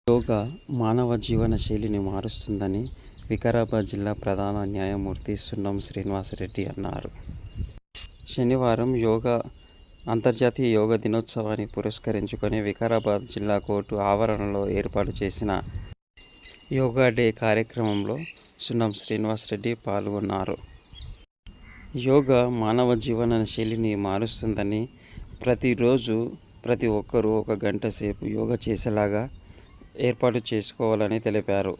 యోగా మానవ జీవన శైలిని మారుస్తుందని వికారాబాద్ జిల్లా ప్రధాన న్యాయమూర్తి సున్నం శ్రీనివాసరెడ్డి అన్నారు. శనివారం అంతర్జాతీయ యోగా దినోత్సవాన్ని పురస్కరించుకొని వికారాబాద్ జిల్లా కోర్టు ఆవరణలో ఏర్పాటు చేసిన యోగా డే కార్యక్రమంలో సున్నం శ్రీనివాసరెడ్డి పాల్గొన్నారు. యోగా మానవ జీవన శైలిని మారుస్తుందని, ప్రతిరోజు ప్రతి ఒక్కరూ 1 గంట సేపు యోగా చేసేలాగా ఏర్పాటు చేసుకోవాలని తెలిపారు.